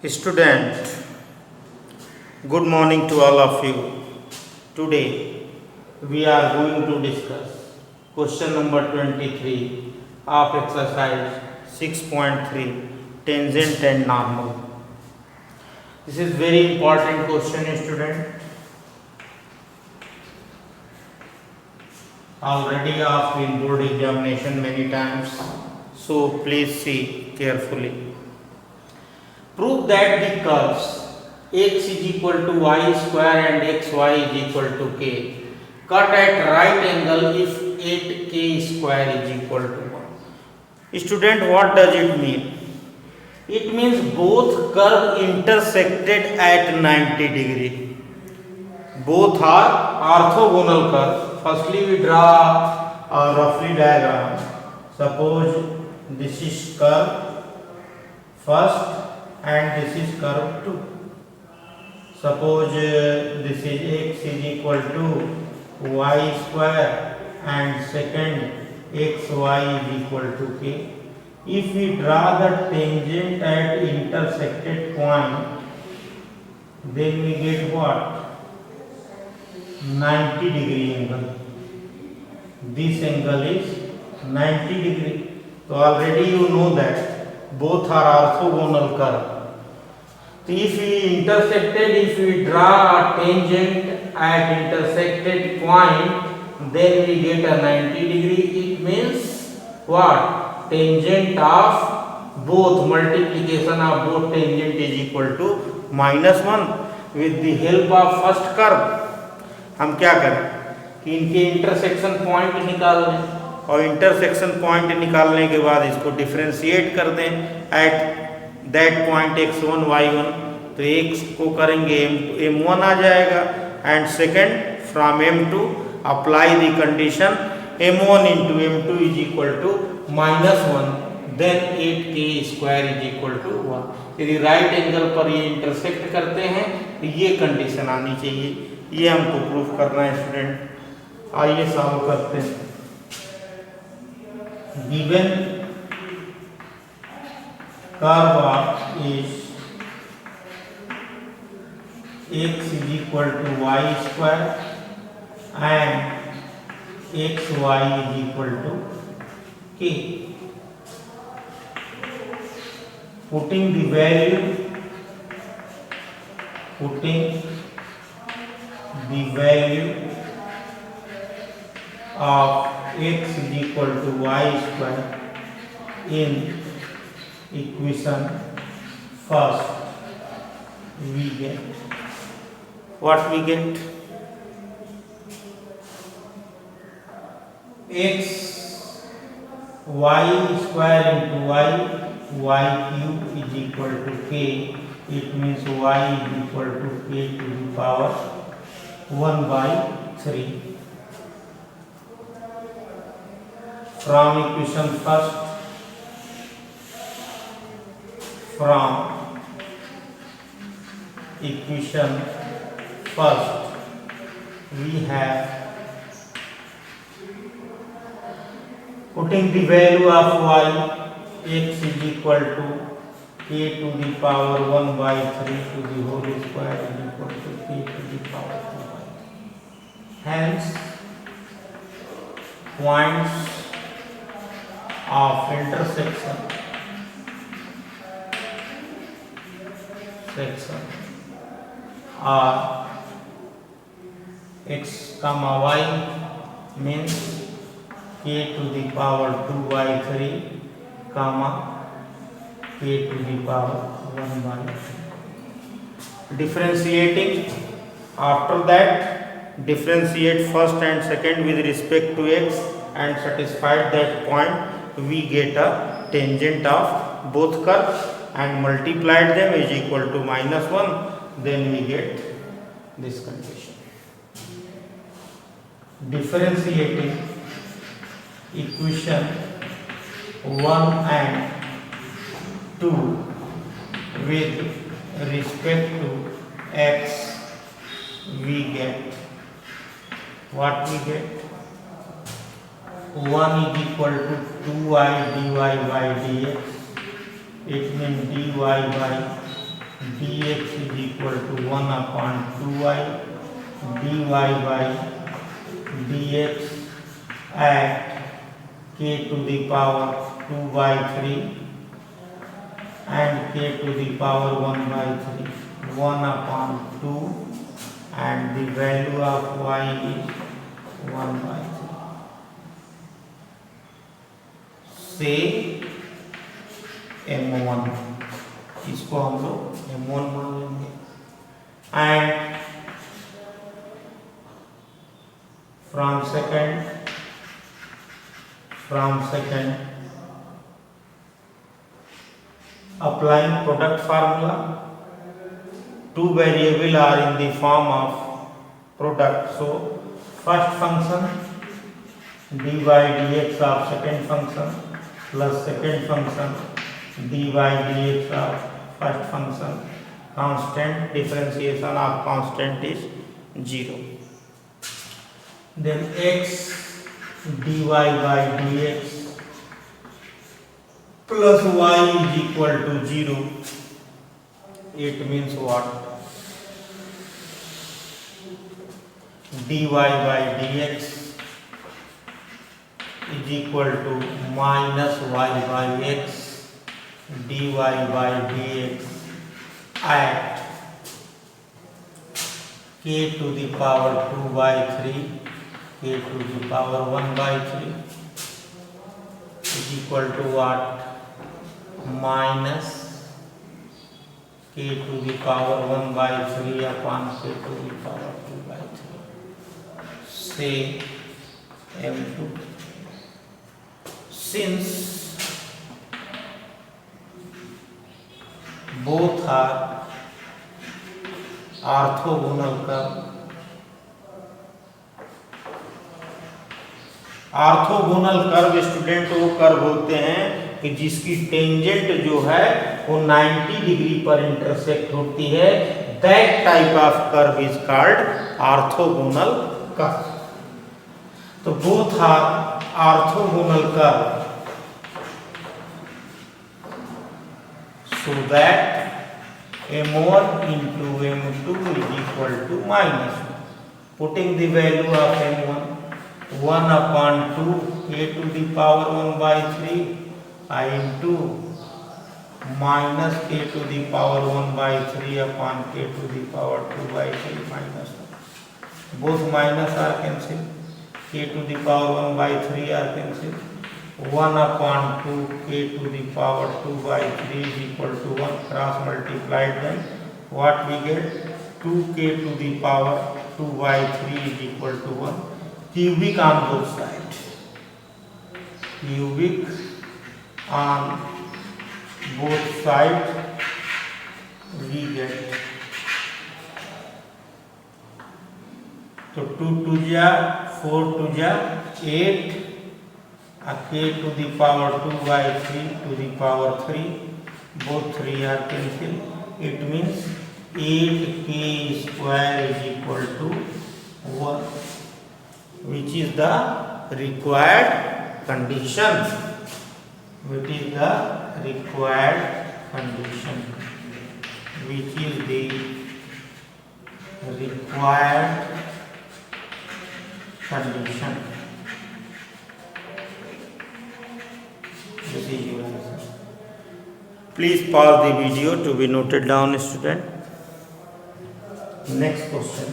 Student, good morning to all of you. Today we are going to discuss question number 23 of exercise 6.3 tangent and normal. This is very important question, student. Already asked in board examination many times, so please see carefully. Prove that the curves x is equal to y square and xy is equal to k cut at right angle if 8k square is equal to 1. Student, what does it mean? It means both curve intersected at 90 degree. Both are orthogonal curves. Firstly, we draw a roughly diagram. Suppose this is curve first and this is curve 2. Suppose this is x is equal to y square and second xy is equal to k. If we draw the tangent at intersected point, then we get what? 90 degree angle. This angle is 90 degree. So already you know that both are orthogonal curve. So if we draw a tangent at intersected point, then we get a 90 degree. It means what? Tangent of both, multiplication of both tangent is equal to -1. With the help of first curve हम क्या करें कि इनके intersection point निकाल लें और intersection point निकालने के बाद इसको डिफरेंशिएट कर दें at that point x1 y1. तो x को करेंगे m1 आ जाएगा and second from m2 apply the condition m1 into m2 is equal to -1 then 8k square is equal to 1. यदि राइट एंगल पर ये इंटरसेक्ट करते हैं तो ये कंडीशन आनी चाहिए. ये हमको प्रूफ करना है स्टूडेंट. आइए सॉल्व करते हैं. Given curve is x is equal to y square and xy is equal to k. Putting the value of x is equal to y square in equation first, we get what we get? X y square into y cube is equal to k. It means y is equal to k to the power 1 by 3. From equation first, we have putting the value of y, x is equal to k to the power 1 by 3 to the whole square is equal to k to the power 2 by 3. Hence, points of intersection are x comma y means k to the power 2 by 3 comma k to the power 1 by 3. Differentiating, after that differentiate first and second with respect to x and satisfied that point, we get a tangent of both curves and multiplied them is equal to -1. Then we get this condition. Differentiating equation 1 and 2 with respect to x, we get what we get? 1 is equal to 2y dy by dx. It means dy by dx is equal to 1 upon 2y dy by dx at k to the power 2 by 3 and k to the power 1 by 3, 1 upon 2, and the value of y is 1 by 3. से m1 इसको हम लोग m1 मान लेंगे and from second applying product formula, two variables are in the form of product, so first function dy dx of second function plus second function dy dx of first function, constant, differentiation of constant is 0. Then x dy by dx plus y is equal to 0. It means what? dy by dx is equal to minus y by x dy by dx at k to the power 2 by 3 k to the power 1 by 3 is equal to what? Minus k to the power 1 by 3 upon k to the power 2 by 3. Say m2. Since both are orthogonal curve, orthogonal curve student वो curve होते हैं कि जिसकी tangent जो है वो 90 degree पर intersect होती है, that type of curve is called orthogonal curve. तो both are orthogonal curve, so that m1 into m2 is equal to minus 1. Putting the value of m1 1 upon 2 k to the power 1 by 3 I into minus k to the power 1 by 3 upon k to the power 2 by 3 minus 1. Both minus are cancelled. K to the power 1 by 3 are cancelled. 1 upon 2 k to the power 2 by 3 is equal to 1. Cross multiplied, then what we get? 2k to the power 2 by 3 is equal to 1. Cubic on both sides. Cubic on both sides we get. So 2 to ja 4 to ja 8, k to the power 2 by 3 to the power 3, both 3 are cancelled. It means 8k square is equal to 1, which is the required condition. Which is the required condition. Which is the required condition. This is your answer. Please pause the video to be noted down, student. Next question.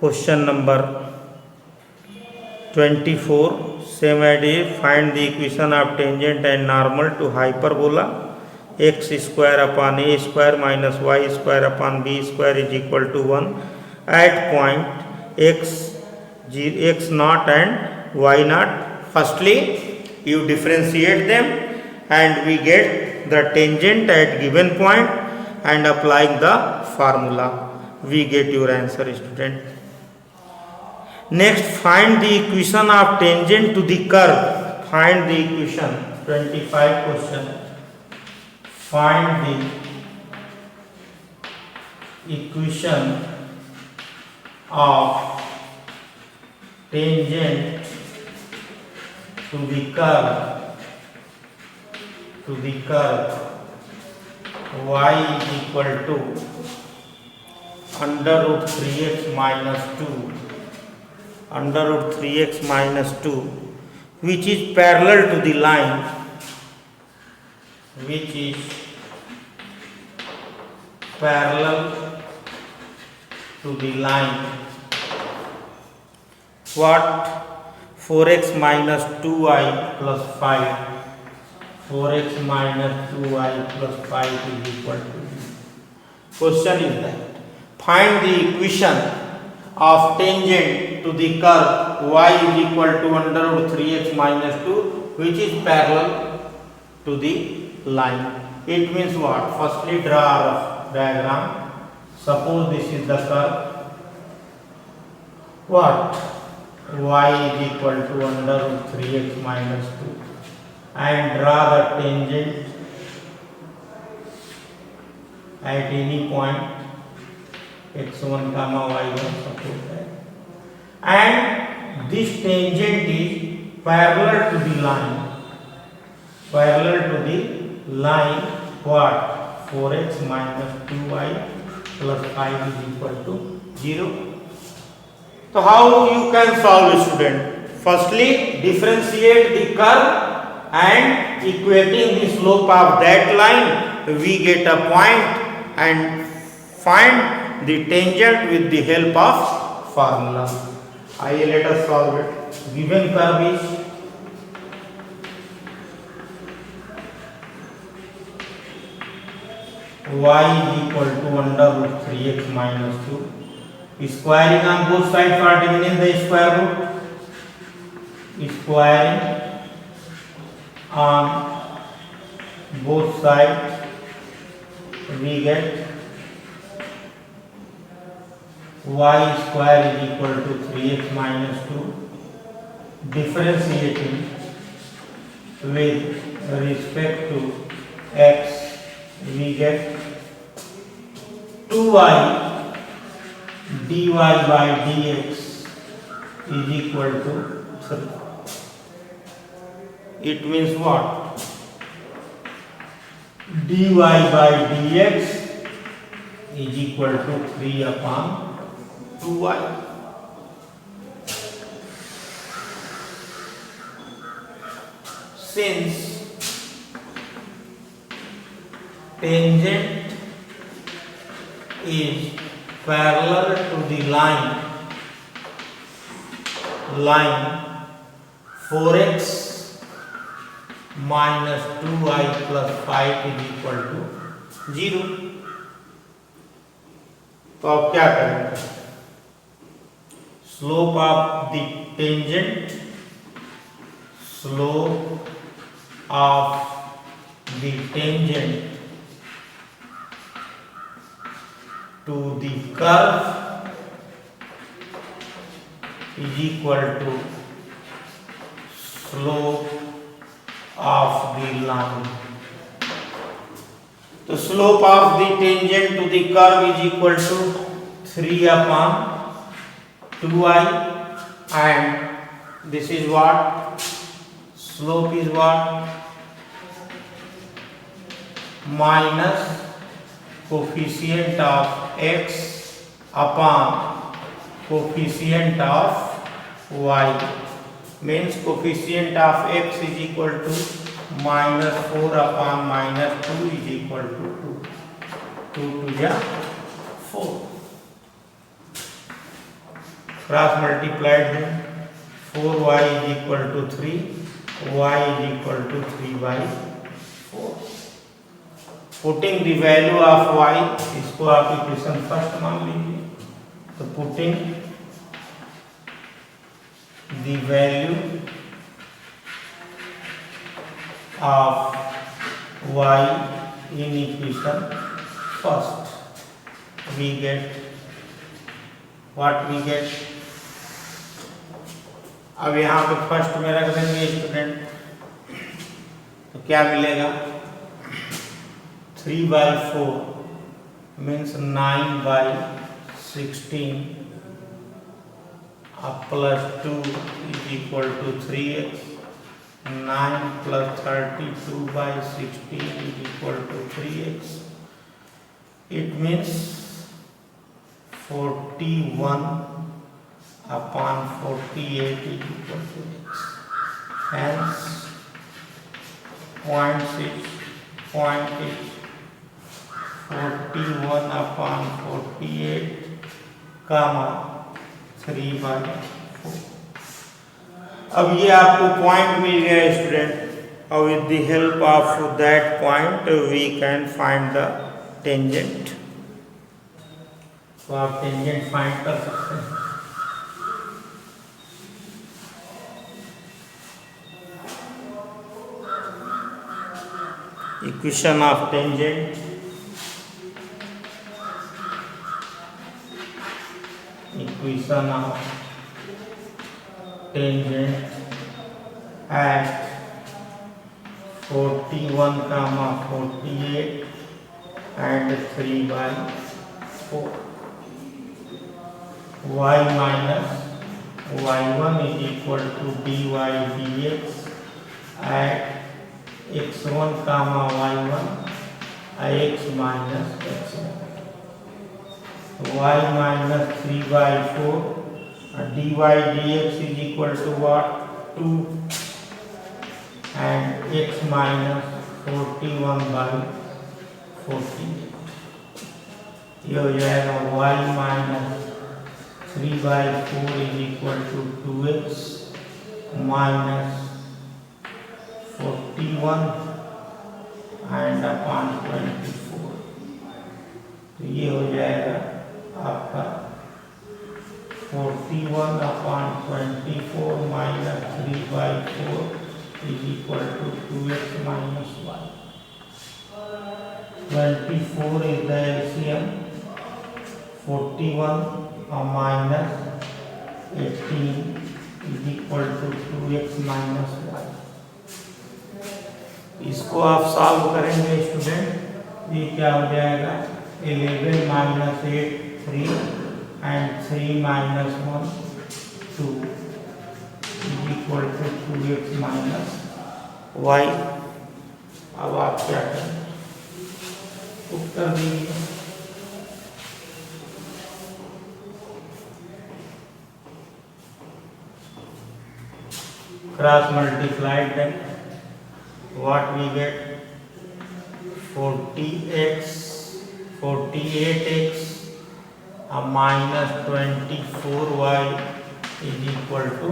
Question number 24. Same idea. Find the equation of tangent and normal to hyperbola. X square upon a square minus y square upon b square is equal to 1 at point x naught and y naught. Firstly, you differentiate them and we get the tangent at given point and applying the formula. we get your answer, student. Next, find the equation of tangent to the curve. Find the equation. 25 question. Find the equation of tangent to the curve y is equal to under root 3x minus 2 which is parallel to the line what 4x minus 2y plus 5 4x minus 2y plus 5 is equal to 0. Question is that find the equation of tangent to the curve y is equal to under root 3x minus 2 which is parallel to the line. It means what? Firstly draw a rough diagram. Suppose this is the curve. What? Y is equal to under root 3x minus 2 and draw the tangent at any point x1 comma y1, suppose that, and this tangent is parallel to the line what 4x minus 2y plus 5 is equal to 0. So how you can solve, student? Firstly, differentiate the curve and equating the slope of that line, we get a point and find the tangent with the help of formula. Let us solve it. Given curve is y is equal to under root 3x minus 2. Squaring on both sides for determining the square root. Squaring on both sides we get y square is equal to 3x minus 2. Differentiating with respect to x we get 2y dy by dx is equal to 3. It means what? dy by dx is equal to 3 upon 2y. Since tangent is parallel to the line 4x minus 2y plus 5 is equal to 0. तो अब क्या करेंगे? Slope of the tangent to the curve is equal to slope of the line. So slope of the tangent to the curve is equal to 3 upon 2y and this is what? Slope is what? Minus coefficient of x upon coefficient of y, means coefficient of x is equal to minus 4 upon minus 2 is equal to 2. 2 to the 4. Cross multiplied then 4y is equal to 3, y is equal to 3 by 4. Putting the value of y, इसको आप equation first मान लीजिए, तो putting the value of y in equation first we get what we get, अब यहाँ पे first में रख देंगे स्टूडेंट, तो क्या मिलेगा 3/4 means 9/16 plus 2 is equal to 3x, 9 plus 32/16 is equal to 3x. It means 41/48 is equal to x. Hence 0.6 41/48 comma 3/4. अब ये आपको पॉइंट मिल गया स्टूडेंट, और with the help of that point we can find the tangent. तो आप tangent find कर सकते हैं। Equation of tangent, equation of tangent at 41,48 and 3/4. Y minus y1 is equal to dy dx at x1, y1 x minus x1. Y minus 3/4 dy dx is equal to what? 2 and x minus 41/48. ये हो जाएगा y minus 3/4 is equal to 2x minus 41 and upon 24. तो ये हो जाएगा आपका 41/24 minus 3/4 is equal to 2x minus y. 24 is the LCM. 41 minus 18 is equal to 2x minus y. इसको आप सॉल्व करेंगे स्टूडेंट, ये क्या हो जाएगा 11 minus 8 3 and 3 minus 1 2 is equal to 2x minus y. अब आप क्या करें, उत्तर दीजिए। Cross multiplied then what we get 48x minus 24y is equal to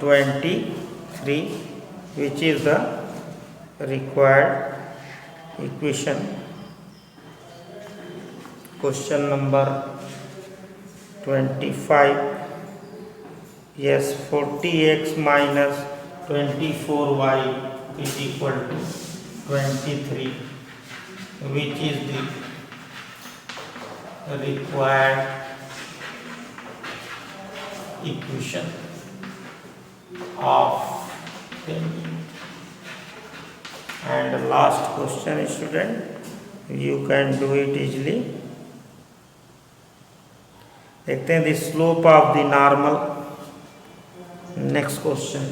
23, which is the required equation. Question number 25. Yes, 40x minus 24y is equal to 23, which is the required equation of tangent. And the last question, student, you can do it easily. देखते हैं the slope of the normal. Next question.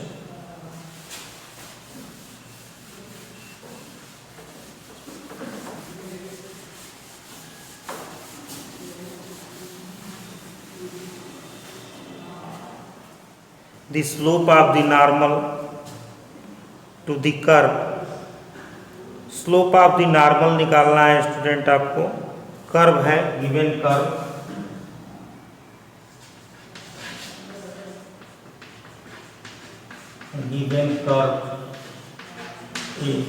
The slope of the normal to the curve. Slope of the normal निकालना है student आपको। Curve है, given curve, given curve is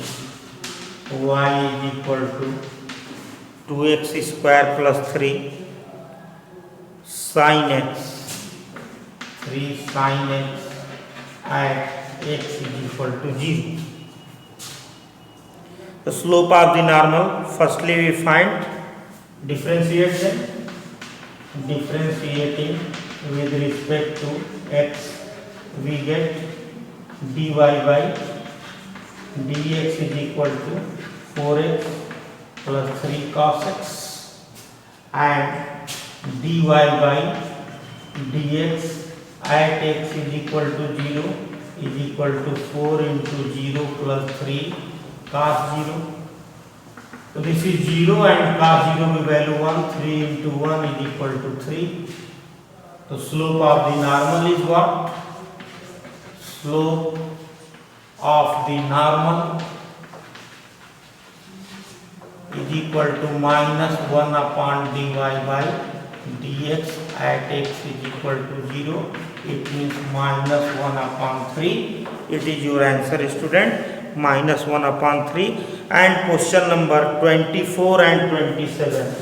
y is equal to 2x square plus 3 sin x, 3 sin x at x is equal to 0. The slope of the normal, firstly we find differentiate them. differentiating with respect to x, we get dy by dx is equal to 4x plus 3 cos x, and dy by dx at x is equal to 0 is equal to 4 into 0 plus 3 cos 0. So this is 0 and cos 0 की value 1, 3 into 1 is equal to 3. So slope of the normal is what? Slope of the normal is equal to minus 1 upon dy by dx at x is equal to 0. It means minus 1 upon 3. It is your answer, student. Minus 1 upon 3. And question number 24 and 27.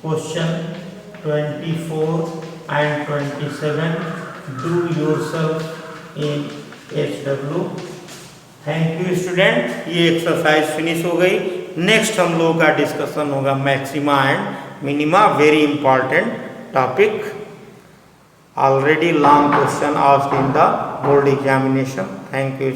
Question 24 and 27. Do yourself in HW. Thank you student, ये exercise finish हो गई. Next हम लोगों का discussion होगा maxima and minima, very important topic. Already long question asked in the board examination. Thank you.